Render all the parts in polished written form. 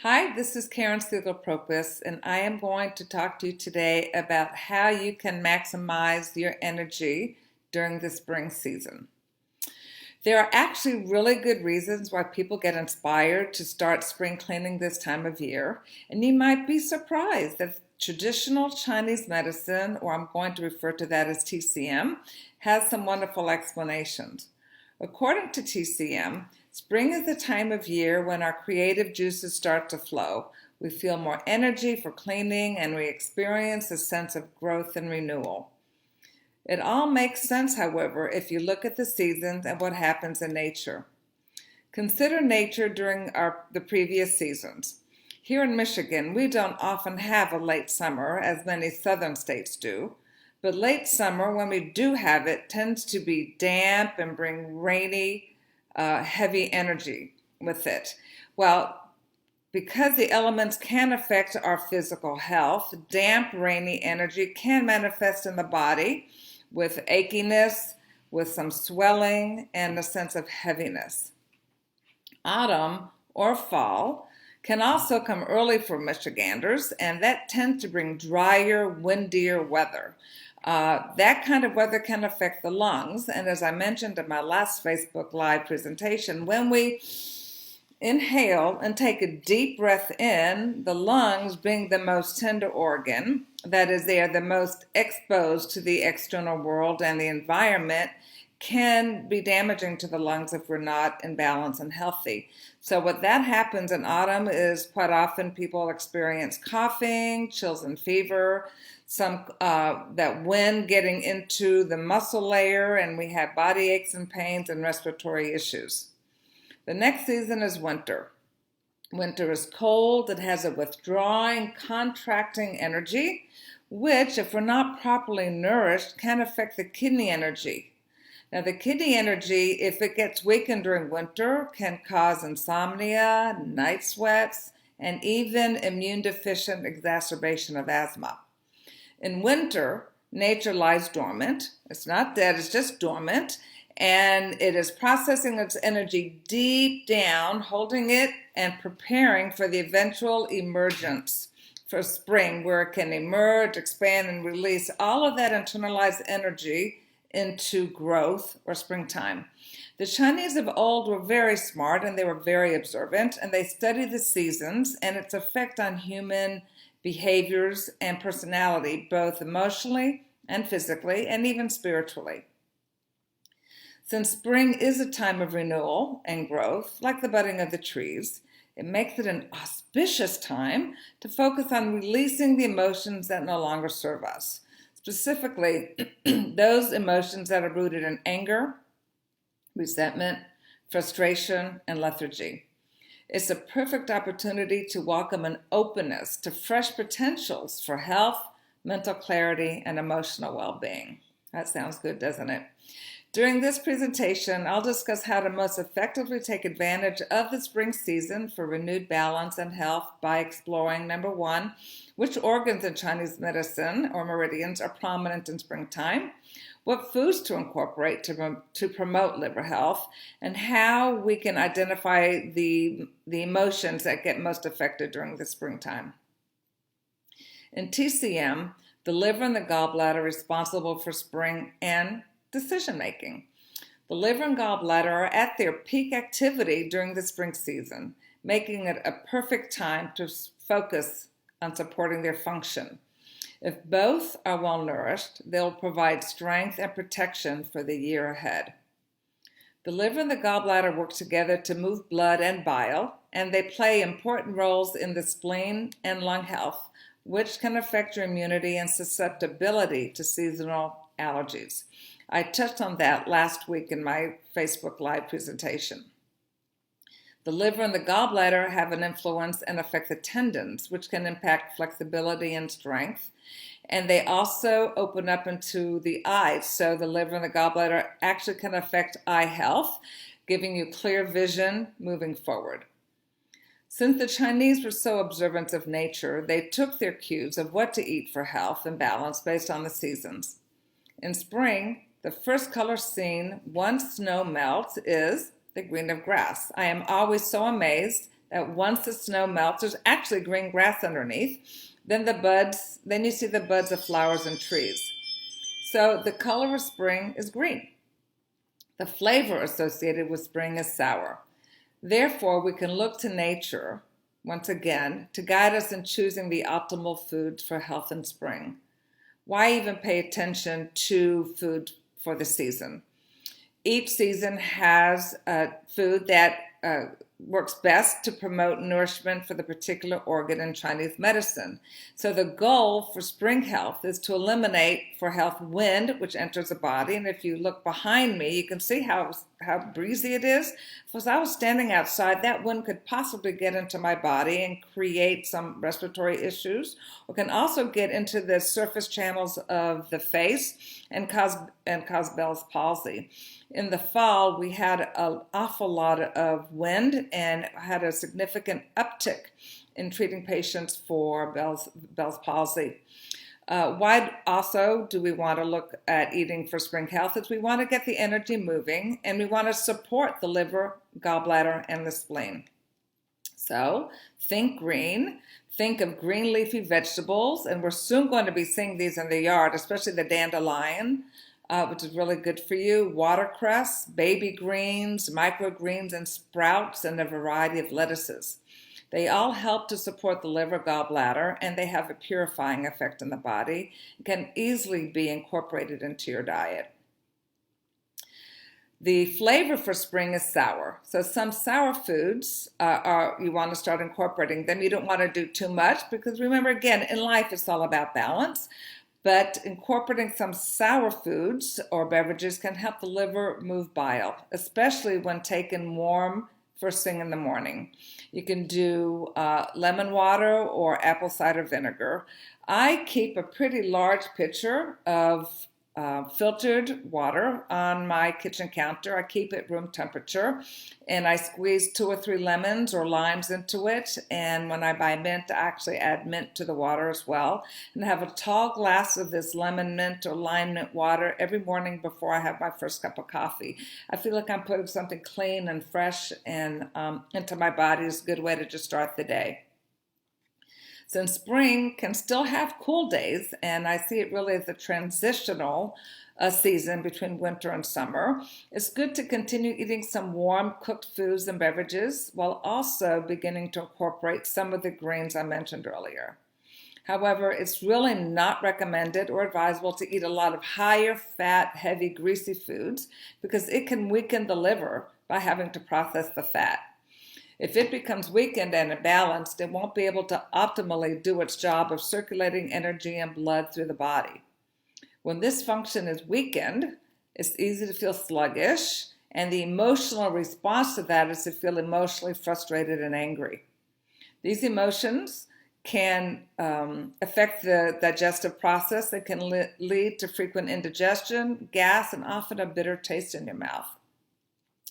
Hi, this is Karen Siegel Propis, and I am going to talk to you today about how you can maximize your energy during the spring season. There are actually really good reasons why people get inspired to start spring cleaning this time of year, and you might be surprised that traditional Chinese medicine, or I'm going to refer to that as TCM, has some wonderful explanations. According to TCM, spring is the time of year when our creative juices start to flow. We feel more energy for cleaning and we experience a sense of growth and renewal. It all makes sense, however, if you look at the seasons and what happens in nature. Consider nature during the previous seasons. Here in Michigan, we don't often have a late summer as many southern states do. But late summer, when we do have it, tends to be damp and bring rainy, heavy energy with it. Well, because the elements can affect our physical health, damp, rainy energy can manifest in the body with achiness, with some swelling, and a sense of heaviness. Autumn or fall can also come early for Michiganders, and that tends to bring drier, windier weather. That kind of weather can affect the lungs, and as I mentioned in my last Facebook Live presentation, when we inhale and take a deep breath in, the lungs being the most tender organ, that is, they are the most exposed to the external world and the environment, can be damaging to the lungs if we're not in balance and healthy. So what that happens in autumn is quite often people experience coughing, chills and fever, some that wind getting into the muscle layer, and we have body aches and pains and respiratory issues. The next season is winter. Winter is cold, it has a withdrawing, contracting energy, which, if we're not properly nourished, can affect the kidney energy. Now, the kidney energy, if it gets weakened during winter, can cause insomnia, night sweats, and even immune deficient exacerbation of asthma. In winter, nature lies dormant. It's not dead, it's just dormant. And it is processing its energy deep down, holding it and preparing for the eventual emergence for spring, where it can emerge, expand, and release all of that internalized energy into growth or springtime. The Chinese of old were very smart and they were very observant, and they studied the seasons and its effect on human behaviors and personality, both emotionally and physically, and even spiritually. Since spring is a time of renewal and growth, like the budding of the trees, it makes it an auspicious time to focus on releasing the emotions that no longer serve us. Specifically, those emotions that are rooted in anger, resentment, frustration, and lethargy. It's a perfect opportunity to welcome an openness to fresh potentials for health, mental clarity, and emotional well-being. That sounds good, doesn't it? During this presentation, I'll discuss how to most effectively take advantage of the spring season for renewed balance and health by exploring, number one, which organs in Chinese medicine or meridians are prominent in springtime, what foods to incorporate to promote liver health, and how we can identify the emotions that get most affected during the springtime. In TCM, the liver and the gallbladder are responsible for spring and decision making. The liver and gallbladder are at their peak activity during the spring season, making it a perfect time to focus on supporting their function. If both are well nourished, they'll provide strength and protection for the year ahead. The liver and the gallbladder work together to move blood and bile, and they play important roles in the spleen and lung health, which can affect your immunity and susceptibility to seasonal allergies. I touched on that last week in my Facebook Live presentation. The liver and the gallbladder have an influence and affect the tendons, which can impact flexibility and strength. And they also open up into the eyes. So the liver and the gallbladder actually can affect eye health, giving you clear vision moving forward. Since the Chinese were so observant of nature, they took their cues of what to eat for health and balance based on the seasons. In spring, the first color seen once snow melts is the green of grass. I am always so amazed that once the snow melts, there's actually green grass underneath. Then you see the buds of flowers and trees. So the color of spring is green. The flavor associated with spring is sour. Therefore, we can look to nature, once again, to guide us in choosing the optimal foods for health in spring. Why even pay attention to food for the season? Each season has food that works best to promote nourishment for the particular organ in Chinese medicine. So the goal for spring health is to eliminate for health wind, which enters the body. And if you look behind me, you can see how breezy it is. If I was standing outside, that wind could possibly get into my body and create some respiratory issues, or can also get into the surface channels of the face and cause Bell's palsy. In the fall, we had an awful lot of wind and had a significant uptick in treating patients for Bell's palsy. Why also do we want to look at eating for spring health? Is we want to get the energy moving, and we want to support the liver, gallbladder, and the spleen. So think green. Think of green leafy vegetables, and we're soon going to be seeing these in the yard, especially the dandelion, which is really good for you, watercress, baby greens, microgreens, and sprouts, and a variety of lettuces. They all help to support the liver, gallbladder, and they have a purifying effect in the body. It can easily be incorporated into your diet. The flavor for spring is sour. So some sour foods you want to start incorporating them. You don't want to do too much because remember, again, in life it's all about balance. But incorporating some sour foods or beverages can help the liver move bile, especially when taken warm first thing in the morning. You can do lemon water or apple cider vinegar. I keep a pretty large pitcher of filtered water on my kitchen counter. I keep it room temperature, and I squeeze 2 or 3 lemons or limes into it. And when I buy mint, I actually add mint to the water as well. And I have a tall glass of this lemon mint or lime mint water every morning before I have my first cup of coffee. I feel like I'm putting something clean and fresh and into my body. It's a good way to just start the day. Since spring can still have cool days, and I see it really as a transitional season between winter and summer, it's good to continue eating some warm cooked foods and beverages while also beginning to incorporate some of the greens I mentioned earlier. However, it's really not recommended or advisable to eat a lot of higher fat, heavy, greasy foods because it can weaken the liver by having to process the fat. If it becomes weakened and imbalanced, it won't be able to optimally do its job of circulating energy and blood through the body. When this function is weakened, it's easy to feel sluggish, and the emotional response to that is to feel emotionally frustrated and angry. These emotions can affect the digestive process. They can lead to frequent indigestion, gas, and often a bitter taste in your mouth.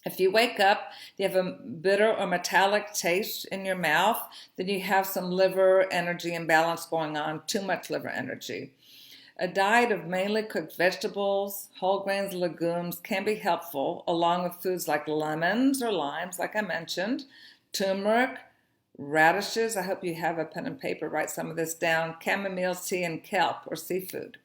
If you wake up, you have a bitter or metallic taste in your mouth, then you have some liver energy imbalance going on, too much liver energy. A diet of mainly cooked vegetables, whole grains, and legumes can be helpful, along with foods like lemons or limes, like I mentioned, turmeric, radishes. I hope you have a pen and paper, write some of this down, chamomile tea, and kelp or seafood.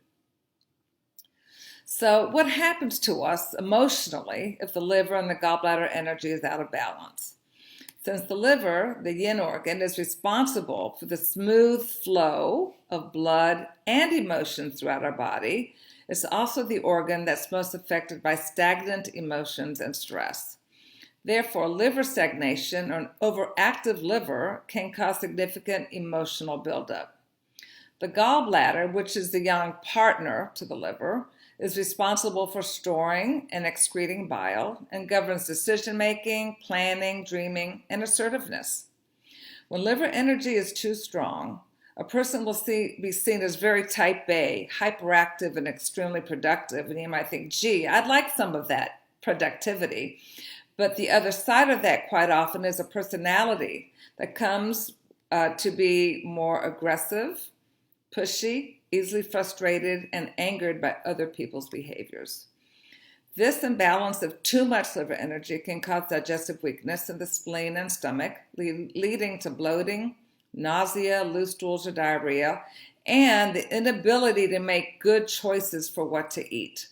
So what happens to us emotionally if the liver and the gallbladder energy is out of balance? Since the liver, the yin organ, is responsible for the smooth flow of blood and emotions throughout our body, it's also the organ that's most affected by stagnant emotions and stress. Therefore, liver stagnation or an overactive liver can cause significant emotional buildup. The gallbladder, which is the young partner to the liver, is responsible for storing and excreting bile and governs decision-making, planning, dreaming, and assertiveness. When liver energy is too strong, a person will be seen as very type A, hyperactive, and extremely productive. And you might think, gee, I'd like some of that productivity. But the other side of that quite often is a personality that comes to be more aggressive, pushy, easily frustrated, and angered by other people's behaviors. This imbalance of too much liver energy can cause digestive weakness in the spleen and stomach, leading to bloating, nausea, loose stools, or diarrhea, and the inability to make good choices for what to eat.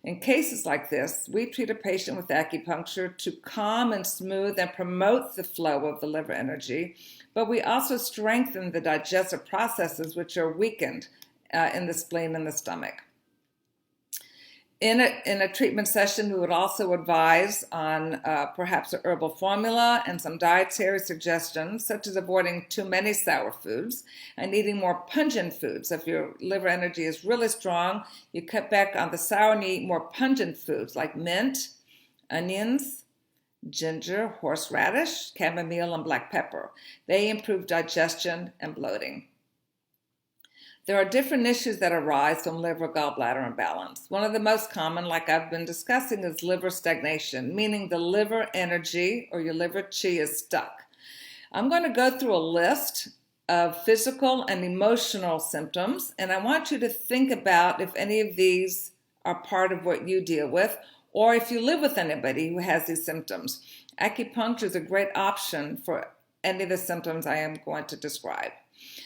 In cases like this, we treat a patient with acupuncture to calm and smooth and promote the flow of the liver energy, but we also strengthen the digestive processes which are weakened in the spleen and the stomach. In a treatment session, we would also advise on perhaps a herbal formula and some dietary suggestions, such as avoiding too many sour foods and eating more pungent foods. If your liver energy is really strong, you cut back on the sour and you eat more pungent foods like mint, onions, ginger, horseradish, chamomile, and black pepper. They improve digestion and bloating. There are different issues that arise from liver-gallbladder imbalance. One of the most common, like I've been discussing, is liver stagnation, meaning the liver energy or your liver chi is stuck. I'm going to go through a list of physical and emotional symptoms, and I want you to think about if any of these are part of what you deal with, or if you live with anybody who has these symptoms. Acupuncture is a great option for any of the symptoms I am going to describe.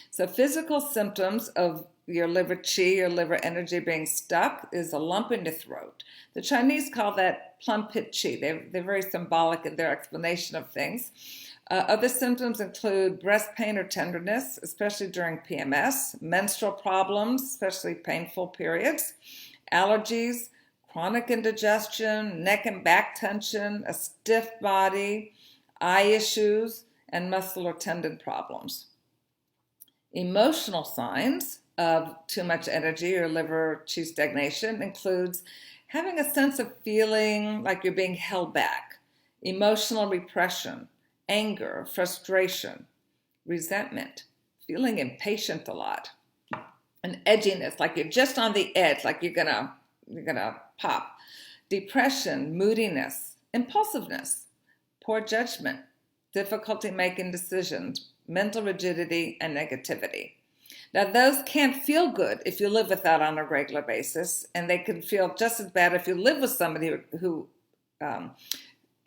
So physical symptoms of your liver chi, your liver energy being stuck, is a lump in your throat. The Chinese call that plum pit chi. They're very symbolic in their explanation of things. Other symptoms include breast pain or tenderness, especially during PMS, menstrual problems, especially painful periods, allergies, chronic indigestion, neck and back tension, a stiff body, eye issues, and muscle or tendon problems. Emotional signs of too much energy or liver chi stagnation includes having a sense of feeling like you're being held back, emotional repression, anger, frustration, resentment, feeling impatient a lot, and edginess, like you're just on the edge, like you're gonna pop, depression, moodiness, impulsiveness, poor judgment, difficulty making decisions, mental rigidity, and negativity. Now, those can't feel good if you live with that on a regular basis, and they can feel just as bad if you live with somebody who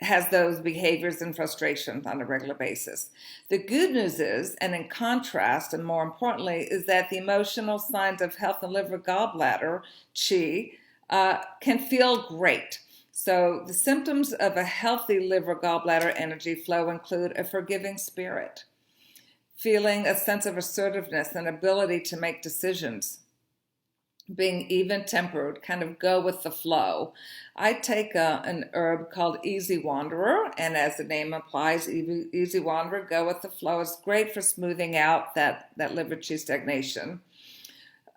has those behaviors and frustrations on a regular basis. The good news is, and in contrast, and more importantly, is that the emotional signs of health and liver gallbladder chi can feel great. So the symptoms of a healthy liver gallbladder energy flow include a forgiving spirit, feeling a sense of assertiveness and ability to make decisions, being even-tempered, kind of go with the flow. I take an herb called Easy Wanderer, and as the name implies, Easy Wanderer, go with the flow. It's great for smoothing out that liver chi stagnation.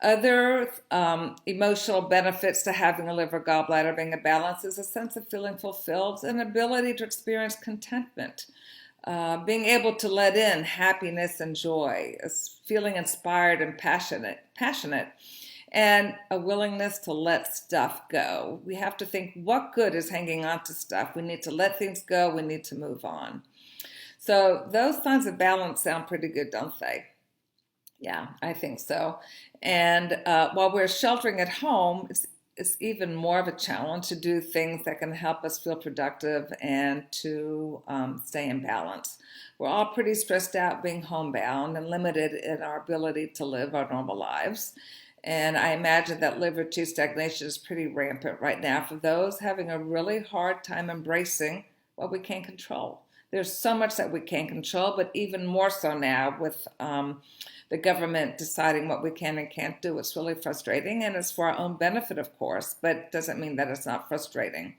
Other emotional benefits to having a liver gallbladder being a balance is a sense of feeling fulfilled and ability to experience contentment. Being able to let in happiness and joy, feeling inspired and passionate, and a willingness to let stuff go. We have to think, what good is hanging on to stuff? We need to let things go. We need to move on. So those signs of balance sound pretty good, don't they? Yeah, I think so. And while we're sheltering at home, it's even more of a challenge to do things that can help us feel productive and to stay in balance. We're all pretty stressed out being homebound and limited in our ability to live our normal lives. And I imagine that liver chi stagnation is pretty rampant right now for those having a really hard time embracing what we can't control. There's so much that we can't control, but even more so now with the government deciding what we can and can't do. It's really frustrating, and it's for our own benefit, of course, but it doesn't mean that it's not frustrating.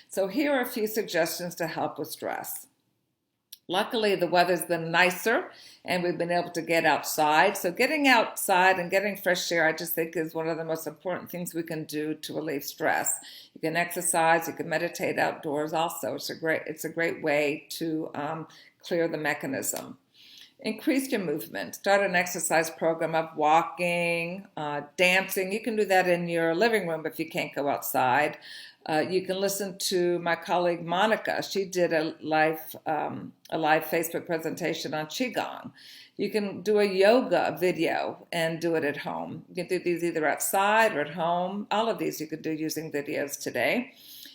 So here are a few suggestions to help with stress. Luckily, the weather's been nicer, and we've been able to get outside. So getting outside and getting fresh air, I just think, is one of the most important things we can do to relieve stress. You can exercise, you can meditate outdoors also. It's a great way to clear the mechanism. Increase your movement. Start an exercise program of walking, dancing. You can do that in your living room if you can't go outside. You can listen to my colleague Monica. She did a live Facebook presentation on Qigong. You can do a yoga video and do it at home. You can do these either outside or at home. All of these you can do using videos today.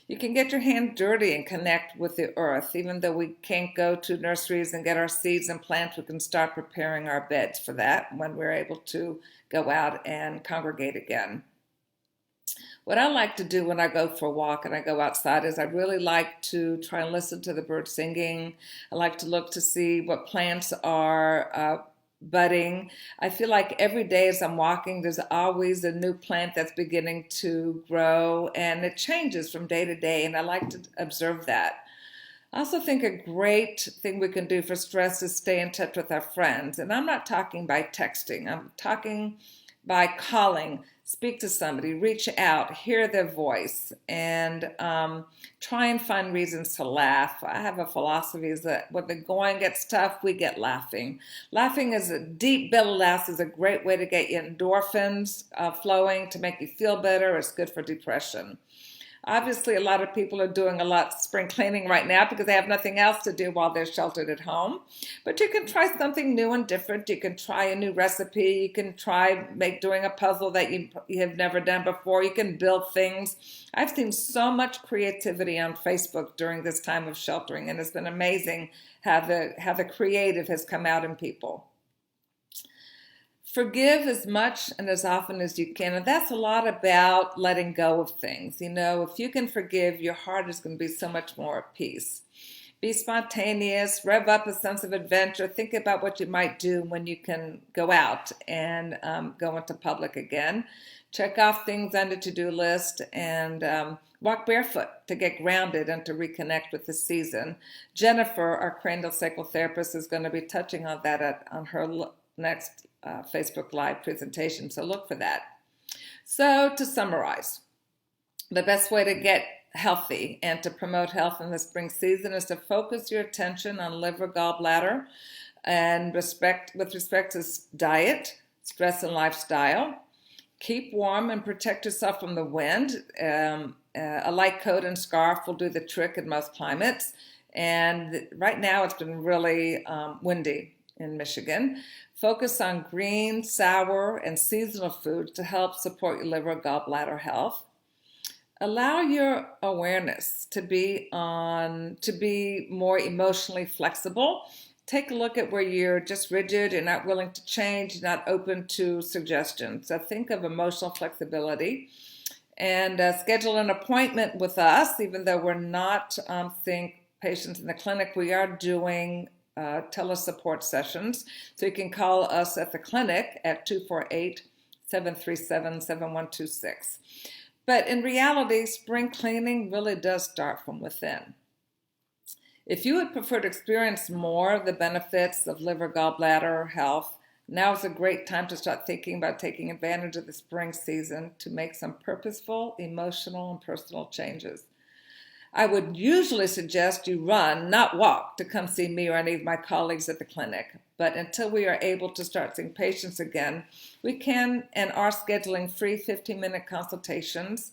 You can get your hands dirty and connect with the earth. Even though we can't go to nurseries and get our seeds and plants, we can start preparing our beds for that when we're able to go out and congregate again. What I like to do when I go for a walk and I go outside is I really like to try and listen to the birds singing. I like to look to see what plants are budding. I feel like every day as I'm walking, there's always a new plant that's beginning to grow, and it changes from day to day, and I like to observe that. I also think a great thing we can do for stress is stay in touch with our friends. And I'm not talking by texting, I'm talking by calling, speak to somebody, reach out, hear their voice, and try and find reasons to laugh. I have a philosophy is that when the going gets tough, we get laughing. Laughing is a deep belly laugh is a great way to get your endorphins flowing, to make you feel better. It's good for depression. Obviously, a lot of people are doing a lot of spring cleaning right now because they have nothing else to do while they're sheltered at home. But you can try something new and different. You can try a new recipe. You can try doing a puzzle that you have never done before. You can build things. I've seen so much creativity on Facebook during this time of sheltering, and it's been amazing how the creative has come out in people. Forgive as much and as often as you can. And that's a lot about letting go of things. You know, if you can forgive, your heart is going to be so much more at peace. Be spontaneous, rev up a sense of adventure. Think about what you might do when you can go out and go into public again. Check off things on the to-do list and walk barefoot to get grounded and to reconnect with the season. Jennifer, our cranial sacral therapist, is going to be touching on that on her next Facebook Live presentation, so look for that. So to summarize, the best way to get healthy and to promote health in the spring season is to focus your attention on liver, gallbladder, and with respect to diet, stress, and lifestyle. Keep warm and protect yourself from the wind. A light coat and scarf will do the trick in most climates. And right now it's been really windy in Michigan. Focus on green, sour, and seasonal foods to help support your liver, gallbladder health. Allow your awareness to be more emotionally flexible. Take a look at where you're just rigid, you're not willing to change, you're not open to suggestions. So think of emotional flexibility. And schedule an appointment with us. Even though we're not seeing patients in the clinic, we are doing telesupport sessions. So you can call us at the clinic at 248-737-7126. But in reality, spring cleaning really does start from within. If you would prefer to experience more of the benefits of liver, gallbladder health, now is a great time to start thinking about taking advantage of the spring season to make some purposeful, emotional, and personal changes. I would usually suggest you run, not walk, to come see me or any of my colleagues at the clinic. But until we are able to start seeing patients again, we can and are scheduling free 15-minute consultations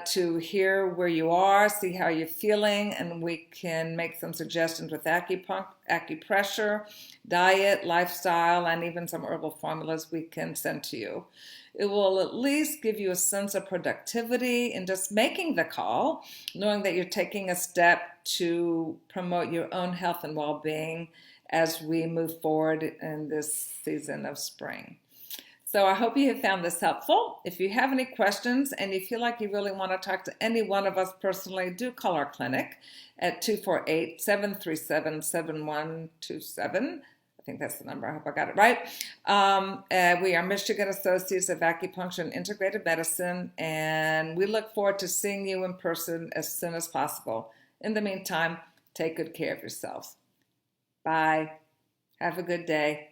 to hear where you are, see how you're feeling, and we can make some suggestions with acupressure, diet, lifestyle, and even some herbal formulas we can send to you. It will at least give you a sense of productivity in just making the call, knowing that you're taking a step to promote your own health and well-being as we move forward in this season of spring. So I hope you have found this helpful. If you have any questions and you feel like you really want to talk to any one of us personally, do call our clinic at 248-737-7127. I think that's the number. I hope I got it right. We are Michigan Associates of Acupuncture and Integrated Medicine, and we look forward to seeing you in person as soon as possible. In the meantime, take good care of yourselves. Bye. Have a good day.